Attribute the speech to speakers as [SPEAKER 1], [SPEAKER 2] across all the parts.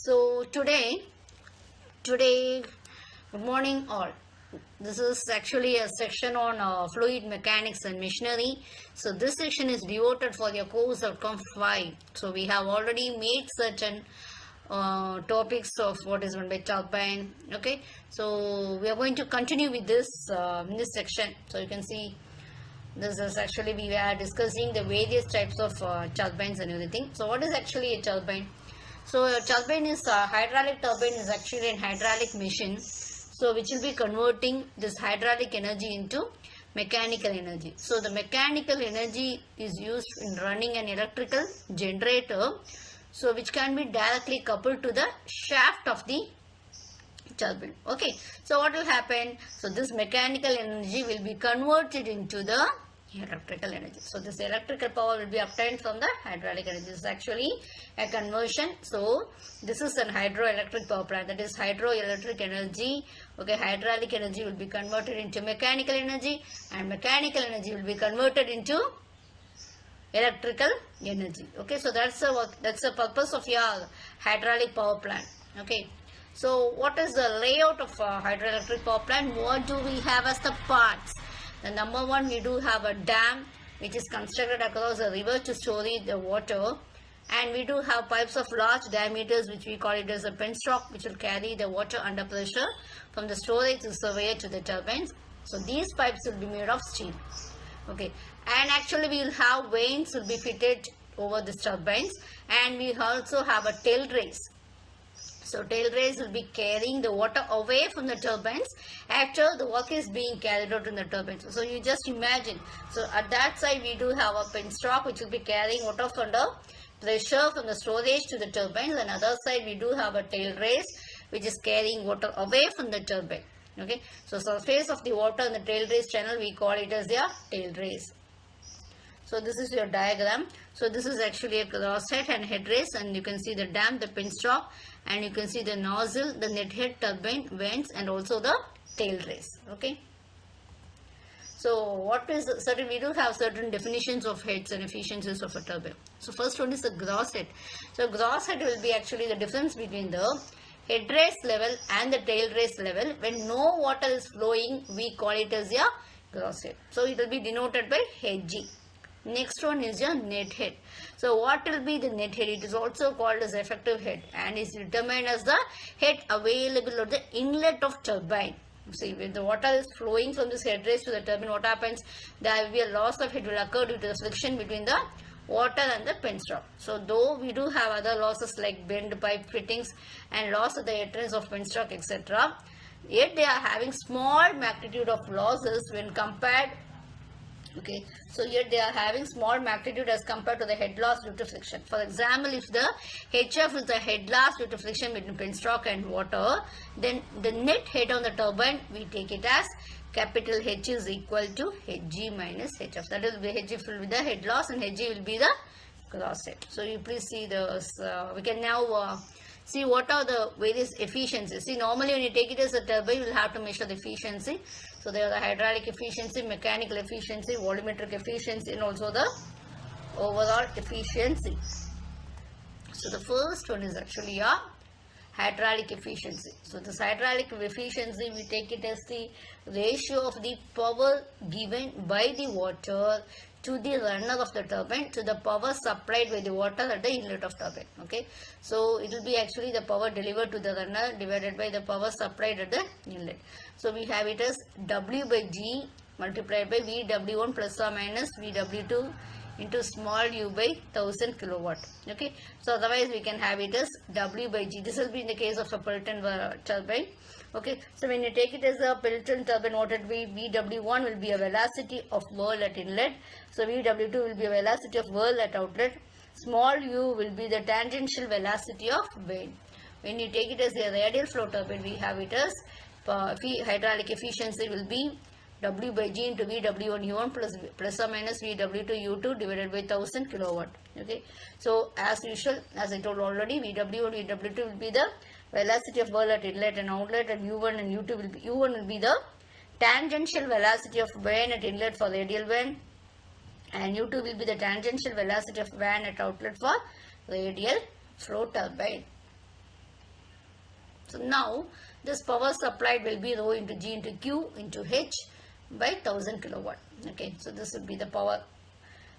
[SPEAKER 1] So today, good morning all. This is actually a section on fluid mechanics and machinery. So this section is devoted for your course outcome 5. So we have already made certain topics of what is meant by turbine. Okay, so we are going to continue with this in this section. So you can see this is actually we are discussing the various types of turbines and everything. So what is actually a turbine? So a turbine is hydraulic turbine is actually an hydraulic machine. So which will be converting this hydraulic energy into mechanical energy. So the mechanical energy is used in running an electrical generator. So which can be directly coupled to the shaft of the turbine. Okay. So what will happen? So this mechanical energy will be converted into the electrical energy. So this electrical power will be obtained from the hydraulic energy. This is actually a conversion. So this is an hydroelectric power plant. That is hydroelectric energy. Okay, hydraulic energy will be converted into mechanical energy, and mechanical energy will be converted into electrical energy. Okay, so that's the purpose of your hydraulic power plant. Okay. So what is the layout of a hydroelectric power plant? What do we have as the parts? The number one, we do have a dam which is constructed across a river to store the water, and we do have pipes of large diameters which we call it as a penstock, which will carry the water under pressure from the storage reservoir to the turbines. So these pipes will be made of steel. Okay, and actually we will have vanes will be fitted over the turbines, and we also have a tail race. So tail race will be carrying the water away from the turbines after the work is being carried out in the turbines. So you just imagine. So at that side we do have a penstock which will be carrying water under pressure from the storage to the turbines, and other side we do have a tail race which is carrying water away from the turbine. Okay. So surface of the water in the tail race channel we call it as the tail race. So this is your diagram. So this is actually a cross head and head race, and you can see the dam, the penstock, and you can see the nozzle, the net head, turbine, vents, and also the tail race. Okay. So what is certain? We do have certain definitions of heads and efficiencies of a turbine. So first one is the gross head. So gross head will be actually the difference between the head race level and the tail race level. When no water is flowing, we call it as a gross head. So it will be denoted by Hg. Next one is your net head. So what will be the net head? It is also called as effective head and is determined as the head available at the inlet of turbine. See, when the water is flowing from this head race to the turbine, what happens? There will be a loss of head will occur due to the friction between the water and the penstock. So though we do have other losses like bend pipe fittings and loss of the entrance of penstock, etc., yet they are having small magnitude of losses when compared. Okay, so yet they are having small magnitude as compared to the head loss due to friction. For example, if the HF is the head loss due to friction between penstock and water, then the net head on the turbine, we take it as capital H is equal to Hg minus HF. That will be HF will be the head loss and Hg will be the gross head. So you please see this. We can now see what are the various efficiencies. See, normally when you take it as a turbine, you will have to measure the efficiency. So there are the hydraulic efficiency, mechanical efficiency, volumetric efficiency, and also the overall efficiency. So the first one is actually a hydraulic efficiency. So this hydraulic efficiency, we take it as the ratio of the power given by the water to the runner of the turbine to the power supplied by the water at the inlet of turbine. Okay, so it will be actually the power delivered to the runner divided by the power supplied at the inlet. So we have it as W by G multiplied by VW1 plus or minus VW2 into small u by 1000 kilowatt. Okay, so otherwise we can have it as W by G. This will be in the case of a Pelton turbine. Okay, so when you take it as a Pelton turbine, what it will be? VW1 will be a velocity of whirl at inlet. So VW2 will be a velocity of whirl at outlet. Small u will be the tangential velocity of vane. When you take it as a radial flow turbine, we have it as hydraulic efficiency will be W by G into VW1 U1 plus or minus VW2 U2 divided by 1000 kilowatt. Okay, so as usual, as I told already, VW1 VW2 will be the velocity of whirl at inlet and outlet, and U1 and U2 will be U1 will be the tangential velocity of vane at inlet for radial vane, and U2 will be the tangential velocity of vane at outlet for radial flow turbine. So now this power supplied will be rho into G into Q into H by 1000 kilowatt. Okay, so this would be the power.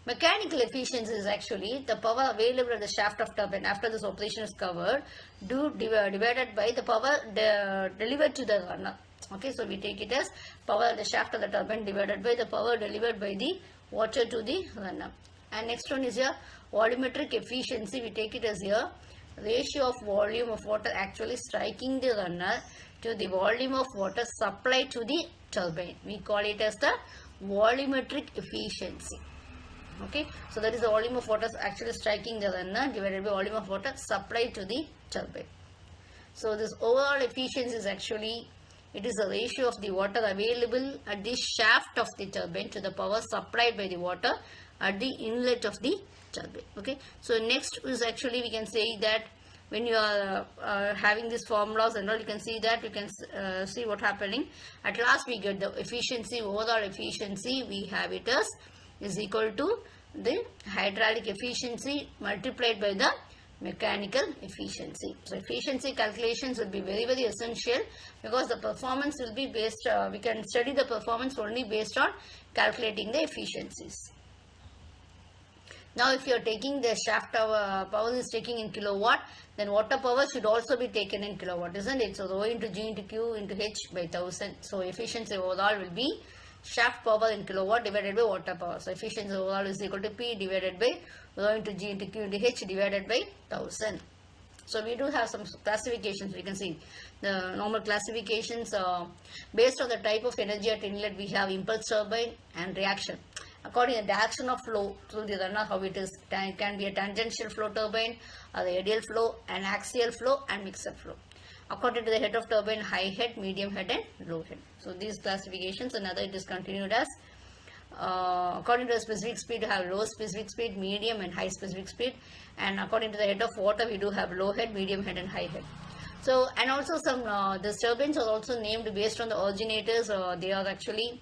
[SPEAKER 1] Mechanical efficiency is actually the power available at the shaft of turbine after this operation is covered divided by the power delivered to the runner. Okay, so we take it as power at the shaft of the turbine divided by the power delivered by the water to the runner. And next one is here volumetric efficiency. We take it as here ratio of volume of water actually striking the runner to the volume of water supplied to the turbine. We call it as the volumetric efficiency. Okay, so that is the volume of water actually striking the runner divided by volume of water supplied to the turbine. So this overall efficiency is actually, it is the ratio of the water available at the shaft of the turbine to the power supplied by the water at the inlet of the turbine. Okay, so next is actually we can say that when you are having these formulas and all, you can see that, you can see what happening. At last we get the efficiency, overall efficiency, we have it as is equal to the hydraulic efficiency multiplied by the mechanical efficiency. So efficiency calculations will be very essential because the performance will be based, we can study the performance only based on calculating the efficiencies. Now if you are taking the shaft power is taking in kilowatt, then water power should also be taken in kilowatt, isn't it? So rho into G into Q into H by 1000. So efficiency overall will be shaft power in kilowatt divided by water power. So efficiency overall is equal to P divided by rho into G into Q into H divided by 1000. So we do have some classifications. We can see the normal classifications based on the type of energy at inlet. We have impulse turbine and reaction. According to the direction of flow through the runner, how it is, it can be a tangential flow turbine, or the radial flow, an axial flow, and mixed flow. According to the head of turbine, high head, medium head, and low head. So these classifications, another it is continued as according to the specific speed, you have low specific speed, medium, and high specific speed. And according to the head of water, we do have low head, medium head, and high head. So, and also some the turbines are also named based on the originators. They are actually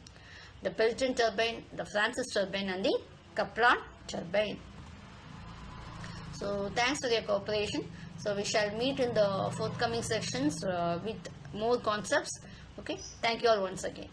[SPEAKER 1] the Pelton turbine, the Francis turbine, and the Kaplan turbine. So thanks for your cooperation. So we shall meet in the forthcoming sections with more concepts. Okay, thank you all once again.